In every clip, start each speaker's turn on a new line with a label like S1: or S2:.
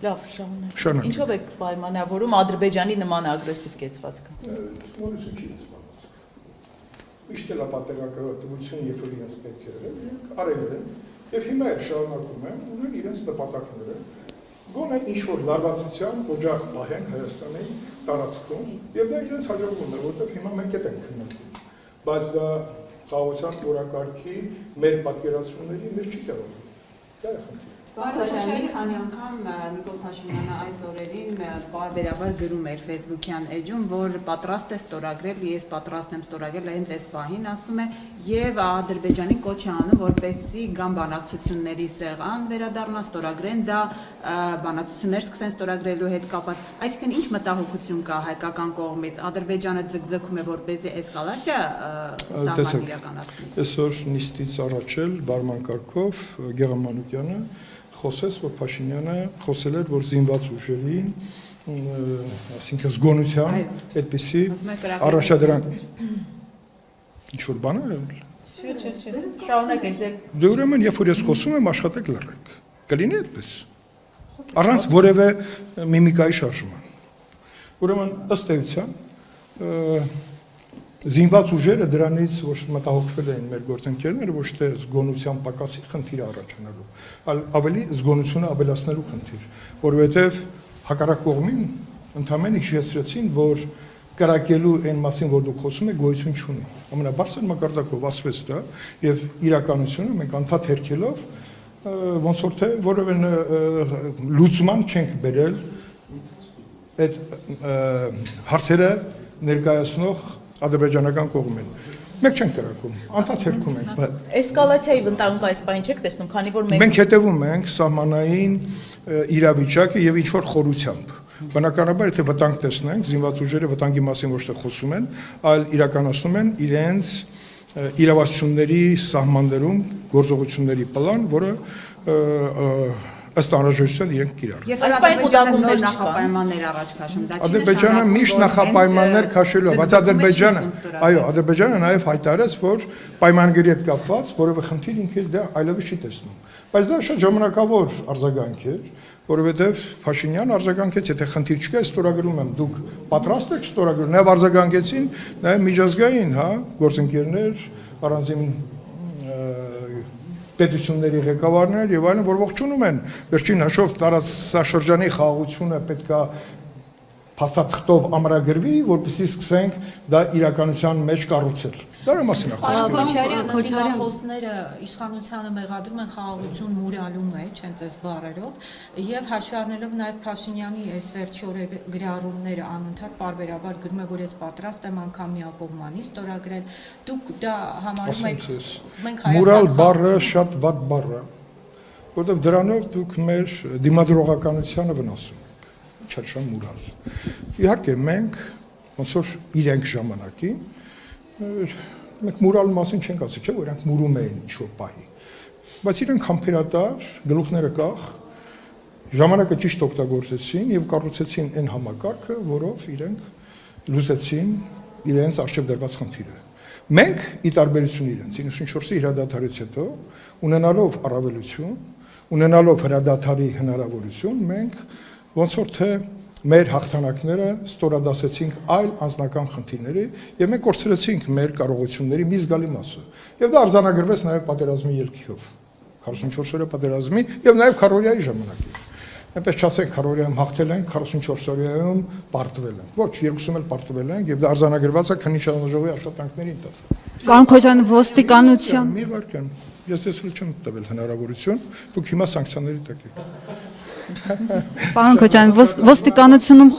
S1: Լավ, շարունակ։ Ինչով եք պայմանավորում Ադրբեջանի նման ագրեսիվ կեցվածքը։
S2: Թվում չի ծավալած։ Միշտ էլ ապատեղակատվություն, երբ որ իրենց պետք է իրենք արել են, եւ հիմա էլ շարունակում են, ունեն իրենց նպատակները, գոնե ինչ-որ լարվածության օջախ պահեն Հայաստանի տարածքում, եւ դա իրենց հաջողվում է, որովհետեւ հիմա մենք հետ ենք քննարկում, բայց դա խաղաղության օրակարգի մեր պատկերացումների մեջ չի տեղավորվում։ Դա է խնդիրը։
S3: Բարոյանի քանի անգամ Նիկոլ Փաշինյանը այս օրերին բարբերաբար գրում էր Facebook-յան էջում, որ պատրաստ է ստորագրել, ես պատրաստ եմ ստորագրել հենց այս պահին, ասում է, եւ Ադրբեջանի կոչ է անում, որպեսզի գան բանակցությունների սեղան վերադառնա, ստորագրեն դա, բանակցություններ սկսեն ստորագրելու հետ կապված։ Այսինքն ինչ մտահոգություն կա հայկական կողմից, Ադրբեջանը ձգձգում է, որպեսզի էսկալացիա սահման իրականացնի։
S2: Այսօր նիստից առաջ էլ բարման կարգով Գեղամ Մանուկյանը խոսեց, որ Փաշինյանը խոսել էր, որ զինված ուժերին, այսինքն զգոնության այդպիսի առաջադրանք ինչ-որ բան է։
S1: Չէ, շարունակեք ձեր։
S2: Դե ուրեմն, երբ որ ես խոսում եմ, աշխատեք լռեք։ Կլինի այդպես։ Առանց որևէ միմիկայի շարժման։ Ուրեմն, ըստ էության, զինված ուժերը դրանից ոչ մտահոգվել էին մեր գործընկերները, ոչ թե զգոնության պակասի խնդիր առաջանալու, այլ ավելի զգոնությունը ավելացնելու խնդիր, որովհետև հակառակ կողմին ընդամենը հիշեցրեցին, որ կրակելու այն մասին, որ դուք խոսում եք, գոյություն չունի։ Ամենաբարձր մակարդակով ասվեց դա, եւ իրականությունը մենք անդադ հերքելով ոնց որ թե որևէ լուծման չենք բերել այդ հարցերը ներկայացնող ադրբեջանական կողմին։ Մենք չենք կրակում, անդադ հերքում ենք։
S1: Էսկալացիայի վտանգ այս բանը չեք տեսնում, քանի որ
S2: մենք հետևում ենք սահմանային իրավիճակը եւ ինչ-որ խորությամբ։ Բնականաբար, եթե վտանգ տեսնենք, զինված ուժերը վտանգի մասին ոչ թե խոսում են, այլ իրականացնում են իրենց իրավասությունների սահմաններում գործողությունների պլան, որը ըստ անհրաժեշտության իրենք կիրառում։
S3: Երբ Ադրբեջանը նոր նախապայմաններ առաջ քաշում, դա չի
S2: Ադրբեջանը միշտ նախապայմաններ քաշելու, բայց Ադրբեջանը, այո, Ադրբեջանը նաև հայտարարեց, որ պայմանագրի հետ կապված որևէ խնդիր ինքը դա այլևս չի տեսնում։ Բայց դա շատ ժամանակավոր արձագանք էր, որովհետև Փաշինյանը արձագանքեց, եթե խնդիր չկա, ստորագրում եմ, դուք պատրաստ եք ստորագրել, նաև արձագանքեցին, նաև միջազգային, հա, գործընկերներ, առանձին պետությունների ղեկավարներ եւ այլն, որ ողջունում են վերջին հաշվով տարածաշրջանի խաղաղությունը պետքա փաստաթղթով ամրագրվի, որպեսզի սկսենք դա իրականության մեջ կառուցել։ Դրա մասին է խոսքը։
S4: Խոսները իշխանությանը մեղադրում են խաղաղություն մուրալու մեջ, հենց այս բառերով, եւ հաշվի առնելով նաեւ Փաշինյանի այս վերջի օրերի գրառումները անընդհատ պարբերաբար գրում է, որ ես պատրաստ եմ անգամ միակողմանի ստորագրել։ Դուք դա համարում եք մենք
S2: մուրալ բառը շատ վատ բառ է, որովհետեւ դրանով դուք մեր դիմադրողականությանը վնասում եք։ Չարշան մուրալ։ Իհարկե մենք ոնց որ իրենք ժամանակին մենք մուրալ մասին չենք ասի, չէ՞ որ իրենք մուրում էին ինչ-որ պահի։ Բայց իրենք համբերատար, գլուխները կախ, ժամանակը ճիշտ օգտագործեցին եւ կառուցեցին այն համակարգը, որով իրենք լուծեցին իրենց արժեվ դրված խնդիրը։ Մենք ի տարբերություն իրենց 94-ի հրադադարից հետո ունենալով առավելություն, ունենալով հրադադարի հնարավորություն, մենք ոնց որ թե մեր հաղթանակները ստորադասեցինք այլ անձնական խնդիրների եւ մենք կորցրեցինք մեր կարողությունների մի զգալի մասը։ Եվ դա արձանագրվեց նաեւ պատերազմի ելքիով, 44 օրյա պատերազմի եւ նաեւ քարորիայի ժամանակին։ Այնպես չասենք քարորիայում հաղթել ենք, 44 օրյայում պարտվել ենք։ Ոչ, երկուսում էլ պարտվել ենք եւ դա արձանագրված է քննիչաժողովի աշխատանքների ընթացքում։
S5: Պարոն Քոչարյան, ոստիկանության
S2: մի վարքան, ես էլ չեմ տվել հնարավորություն, դուք հիմա սանկցիաների տակ եք։
S5: Պարոն Քոչարյան, ոստիկանությունում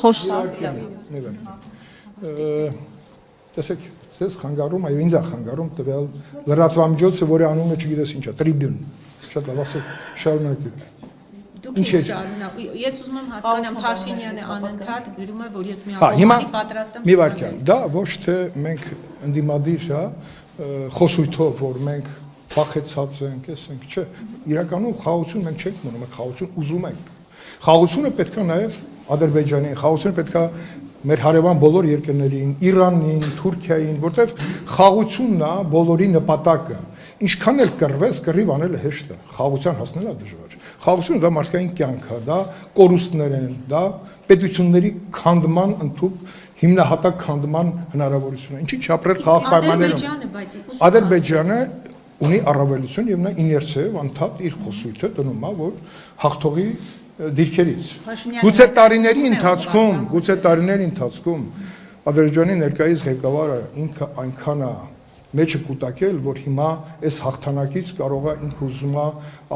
S2: տեսեք, ցես խանգարում, այո, ինձ է խանգարում տվյալ լրատվամիջոցը, որի անունը չգիտես ինչ է, տրիբյուն։ Շատ լավ, ասեք, շարունակեք։
S4: Դուք ինչ շարունակ։ Ես ուզում եմ հասկանամ Փաշինյանը անընդհատ գրում է, որ ես միակողմանի պատրաստ եմ։
S2: Մի վարքան, դա ոչ թե մենք ընդդիմադիր, հա, խոսույթով, որ մենք փախեցած ենք, ասենք, չէ, իրականում խաղաղություն մենք չենք մնում, մենք խաղաղություն ուզում ենք։ Խաղաղությունը պետք է նաև Ադրբեջանին, խաղաղությունը պետք է մեր հարևան բոլոր երկրներին, Իրանին, Թուրքիային, որտեղ խաղաղությունն է բոլորի նպատակը։ ինչքան էլ կռվես, կռիվ անելը հեշտ է, խաղաղության հասնելը դժվար։ Խաղաղությունը դա մարդկային կյանք է, դա կորուստներ են, դա պետությունների քանդման ընդհանուր հիմնահատակ քանդման հնարավորություն է։ Ինչի՞ չապրել խաղաղ պայմաններում։ Ադրբեջանը ունի առավելություն եւ նա իներցիայով անդադ իր խոսույթը դնում է, որ հաղթողի դիրքերից։ Գուցե տարիների ընթացքում Ադրբեջանի ներկայիս ղեկավարը ինքը այնքան է մեջը կուտակել, որ հիմա այս հաղթանակից կարող է ինքը ուզում է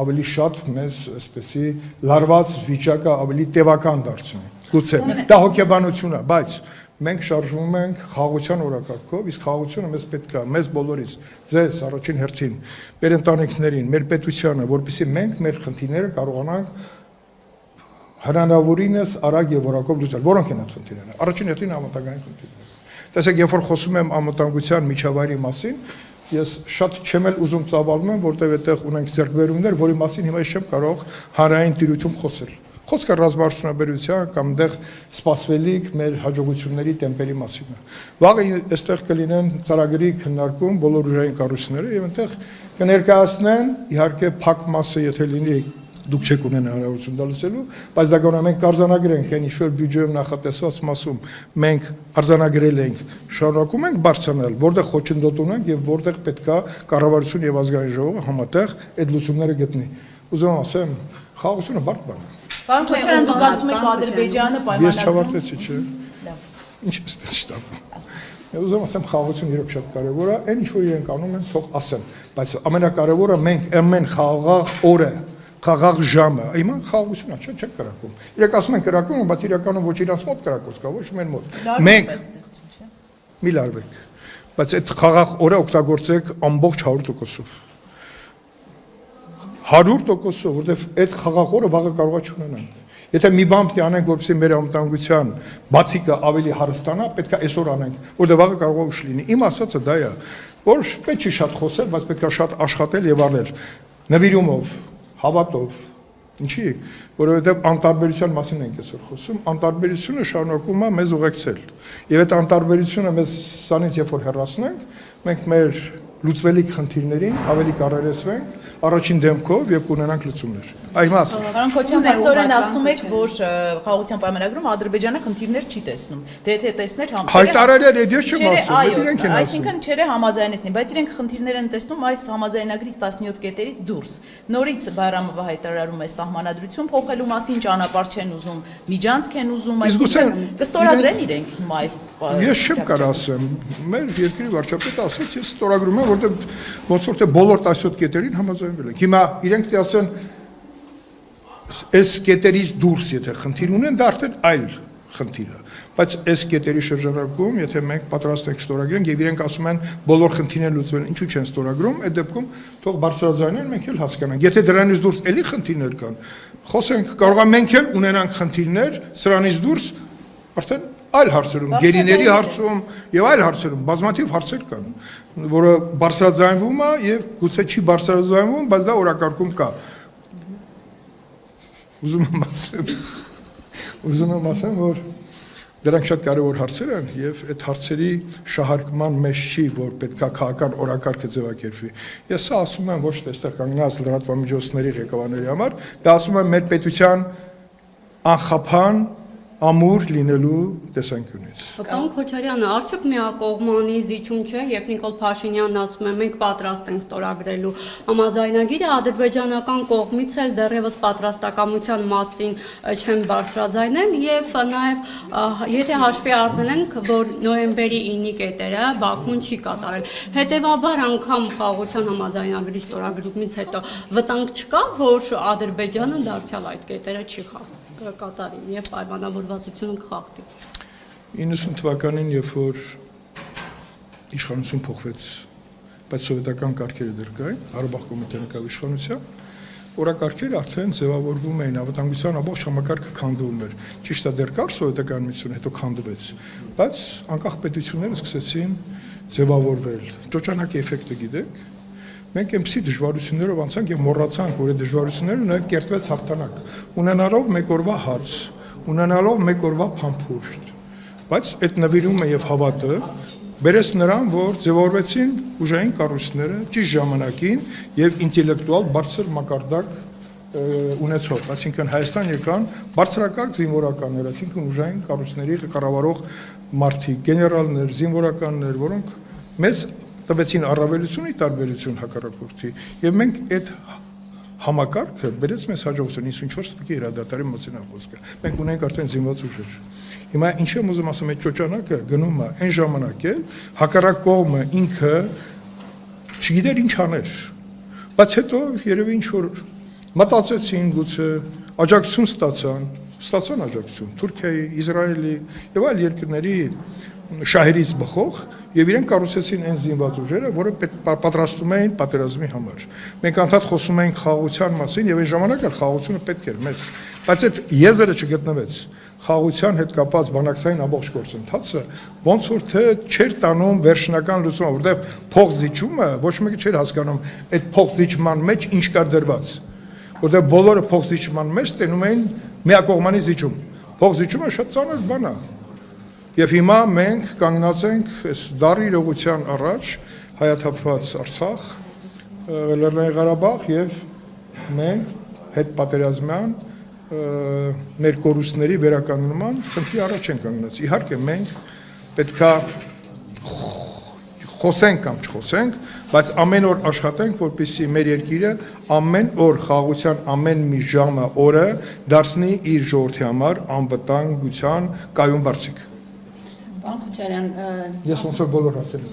S2: ավելի շատ մեզ այսպեսի լարված վիճակը ավելի տևական դարձնել։ Գուցե դա հոգեբանություն է, բայց մենք շարժվում ենք խաղաղության օրակարգով, իսկ խաղաղությունը մեզ պետք է, մեզ բոլորիս, ձեզ առաջին հերթին, մեր ընտանիքներին, մեր պետությանը, որպեսզի մենք մեր խնդիրները կարողանանք հնարավորինս արագ եւ որակով լուծել։ Որոնք են այդ խնդիրները։ Առաջին հերթին անվտանգային խնդիրները։ Տեսեք, երբ որ խոսում եմ անվտանգության միջավայրի մասին, ես շատ չեմ էլ ուզում ծավալում, որտեղ այդտեղ ունենք ձեռքբերումներ, որի մասին հիմա ես չեմ կարող հանրային տիրույթում խոսել։ Խոսքը ռազմարդյունաբերության կամ դեղ սպասվելիք մեր հաջողությունների տեմպերի մասին է։ Վաղը այստեղ կլինեն ծրագրի քննարկում բոլոր ուժային կառույցները եւ այնտեղ կներկայացնեն իհարկե փակ մասը, եթե լինի դուք չեք ունեն հնարավորություն դա լսելու, բայց դա գոնե մենք արձանագրենք այն ինչ-որ բյուջեում նախատեսված մասում մենք արձանագրել ենք, շարունակում ենք բարձրանալ, որտեղ խոչընդոտ ունենք եւ որտեղ պետքա կառավարություն եւ ազգային ժողովը համատեղ այդ լուծումները գտնի։ Ուզում եմ ասեմ, խաղաղությունը բարդ բան է։
S1: Պարոն Քոչարյան, դուք ասում եք Ադրբեջանը պայմանագրում։
S2: Ես չավարտեցի, չէ։ Ինչ է ստես շտապը։ Ուզում ասեմ, խաղաղությունը իրոք շատ կարևոր է, այն ինչ որ իրենք անում են, թող ասեն, բայց ամենակարևորը մենք ամեն խաղաղ օրը խաղաղ ժամը, հիմա խաղաղությունն է, չեք կրակում։ Իրենք ասում են կրակում, բայց իրականում ոչ իրանց մոտ կրակոց կա, ոչ մեր մոտ։ Մենք մի լարվեք, բայց այդ խաղաղ օրը օգտագործեք ամբողջ 100%-ով։ 100%-ով, որովհետև այդ խաղաղ օրը վաղը կարող է չունենանք։ Եթե մի բան պետք է անենք, որպեսզի մեր անվտանգության բացիկը ավելի հարստանա, պետք է այսօր անենք, որովհետև վաղը կարող է ուշ լինի։ Իմ ասածը դա է, որ պետք չի շատ խոսել, բայց պետք է շատ աշխատել եւ արնել։ Նվիրումով, հավատով, ինչի, որովհետև անտարբերության մասին ենք այսօր խոսում, անտարբերությունը շարունակում է մեզ ուղեկցել։ Եվ այդ անտարբերությունը մեզ սանից երբ որ հեռացնենք, մենք մեր լուծվելիք խնդիրներին ավելի կարողացնենք առաջին դեմքով եւ կունենանք լուծումներ։ Այմաս։
S1: Պարոն Քոչյան, փաստորեն ասում եք, որ խաղաղության պայմանագրում Ադրբեջանը խնդիրներ չի տեսնում։ Դե եթե տեսներ
S2: հայտարարել է, ես չեմ ասում, բայց իրենք են ասում։
S1: Այսինքն չերը համաձայնեցնի, բայց իրենք խնդիրներ են տեսնում այս համաձայնագրից 17 կետերից դուրս։ Նորից Բայրամովը հայտարարում է սահմանադրություն փոխելու մասին, ճանապարհ չեն ուզում, միջանցք են ուզում, այսինքն կստորագրեն իրենք հիմա այս։
S2: Ես չեմ կարող ասեմ, մեր երկրի վարչապետը ասաց, ես ստորագրում եմ, որտեղ ոնց որ թե բոլոր 17 կետերին համաձայնվել ենք։ Հիմա իրենք պետք է ասեն այս կետերից դուրս եթե խնդիր ունեն, դա արդեն այլ խնդիր է, բայց այս կետերի շրջանակում, եթե մենք պատրաստ ենք ստորագրենք եւ իրենք ասում են բոլոր խնդիրները լուծվել են, ինչու չեն ստորագրում, այդ դեպքում թող բարձրաձայնեն, մենք էլ հասկանանք։ Եթե դրանից դուրս էլի խնդիրներ կան, խոսենք, կարող է մենք էլ ունենանք խնդիրներ, սրանից դուրս արդեն այլ հարցերում, գերիների հարցում եւ այլ հարցերում բազմաթիվ հարցեր կան, որը բարձրաձայնվում է եւ գուցե չի բարձրաձայնվում, բայց դա օրակարգում կա։ Ուզում եմ ասեմ, որ դրանք շատ կարևոր հարցեր են եւ այդ հարցերի շահարկման մեջ չի, որ պետքա քաղաքական օրակարգը ձևակերպվի։ Ես սա ասում եմ ոչ թե այստեղ կանգնած լրատվամիջոցների ղեկավարների համար, դա ասում եմ մեր պետության անխափան ամուր լինելու տեսանկյունից։
S6: Պարոն Քոչարյանը, արդյոք միակողմանի զիջում չէ, երբ Նիկոլ Փաշինյանն ասում է մենք պատրաստ ենք ստորագրելու համաձայնագիրը, ադրբեջանական կողմից էլ դեռևս պատրաստակամության մասին չեն բարձրաձայնել եւ նաեւ եթե հաշվի առնենք, որ նոյեմբերի 9-ի կետերը Բաքուն չի կատարել, հետեւաբար անգամ խաղաղության համաձայնագրի ստորագրումից հետո վտանգ չկա, որ Ադրբեջանը դարձյալ այդ կետերը չի կատարի եւ պայմանավորվածությունը կխախտի։
S2: 90 թվականին, երբ որ իշխանություն փոխվեց, բայց սովետական կարգերը դեռ կային, Ղարաբաղ կոմիտեն եկավ իշխանության, օրակարգերը արդեն ձևավորվում էին, անվտանգության ամբողջ համակարգը քանդվում էր։ Ճիշտ է, դեռ կար սովետական միությունը, հետո քանդվեց, բայց անկախ պետությունները սկսեցին ձևավորվել։ Ճոճանակի էֆեկտը գիտեք։ Մենք այնպիսի դժվարություններով անցանք եւ մոռացանք, որ այդ դժվարությունները նաև կերտվեց հաղթանակ, ունենալով մեկ օրվա հաց, ունենալով մեկ օրվա փամփուշտ, բայց այդ նվիրումը եւ հավատը բերես նրան, որ ձևավորվեցին ուժային կառույցները ճիշտ ժամանակին եւ ինտելեկտուալ բարձր մակարդակ ունեցող, այսինքն Հայաստան եկան բարձրակարգ զինվորականներ, այսինքն ուժային կառույցների կառավարող մարդիկ, գեներալներ, զինվորականներ, որոնք մեզ տվեցին առավելություն ի տարբերություն հակառակորդի եւ մենք այդ համակարգը բերեց մեզ հաջողություն 54 թվականի հրադադարի մասին խոսքը։ Մենք ունենք արդեն զինված ուժեր։ Հիմա ինչ եմ ուզում ասեմ, այդ ճոճանակը գնում է այն ժամանակ էլ հակառակ կողմը ինքը չգիտեր ինչ աներ։ Բայց հետո երևի ինչ որ մտածեցին գուցե աջակցություն ստացան աջակցություն Թուրքիայի, Իսրայելի եւ այլ երկրների շահերից բխող եւ իրենք կառուցեցին այն զինված ուժերը, որը պատրաստում էին պատերազմի համար։ Մենք անդադ խոսում ենք խաղաղության մասին եւ այն ժամանակ էլ խաղաղությունը պետք էր մեծ, բայց այդ եզրը չգտնվեց։ Խաղաղության հետ կապված բանակցային ամբողջ գործընթացը ոնց որ թե չէր տանում վերջնական լուծումը, որտեղ փոխզիջումը ոչ մեկը չէր հասկանում այդ փոխզիջման մեջ ինչ կար դրված, որտեղ բոլորը փոխզիջման մեջ տենում էին միակողմանի զիջում։ Փոխզիջումը շատ ծանր բան է։ Եվ հիմա մենք կանգնած ենք այս դարի իրողության առաջ հայաթափված Արցախ, Լեռնային Ղարաբաղ եւ մենք հետ պատերազմյան մեր կորուստների վերականգնման խնդրի առաջ ենք կանգնած։ Իհարկե մենք պետքա խոսենք կամ չխոսենք, բայց ամեն օր աշխատենք, որպեսզի մեր երկիրը ամեն օր խաղաղության ամեն մի ժամը օրը դարձնի իր ժողովրդի համար անվտանգության կայուն բարձիկ։
S3: Պարոն Քոչարյան,
S2: Ես ոնց որ բոլոր հարցերը